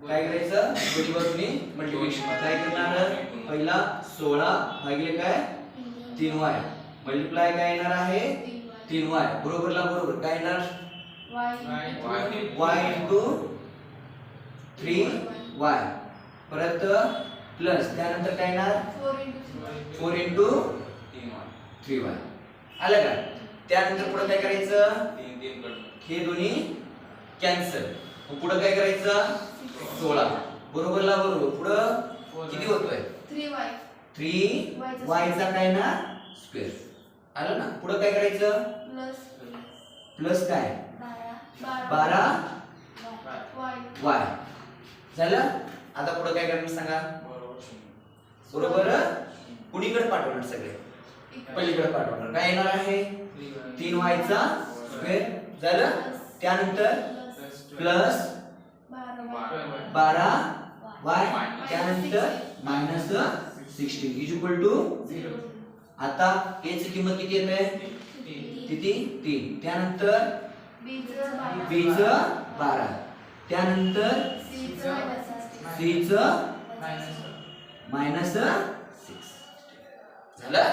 काय करायचं दोन्ही बाजूनी मल्टिप्लिकेशन काय करणार पहिला 16 भागिले काय 3y मल्टिप्लाय काय येणार आहे 3y बरोबरला बरोबर काय येणार y into 3y परत प्लस त्यानंतर काय येणार 4 into 3y आलं का त्यानंतर पुढे काय करायचं हे दोन्ही कॅन्सल मग पुढे काय करायचं 16 बरोबरला बरोबर पुढे किती होतोय 3y चा काय ना स्क्वेअर आलं ना पुढे काय करायचं प्लस काय 12 y झालं आता पुढे काय करणार सांगा बरोबर कुणीकडे पाठवणार सगळे पलीकडे पाठवणार काय येणार आहे 3y चा स्क्वेअर झालं त्यानंतर प्लस 12y त्यानंतर मायनस 16 इज इक्वल टू 0 आता a ची किंमत किती येते किती 3 त्यानंतर b चं 12 त्यानंतर c चं मायनस 6 झालं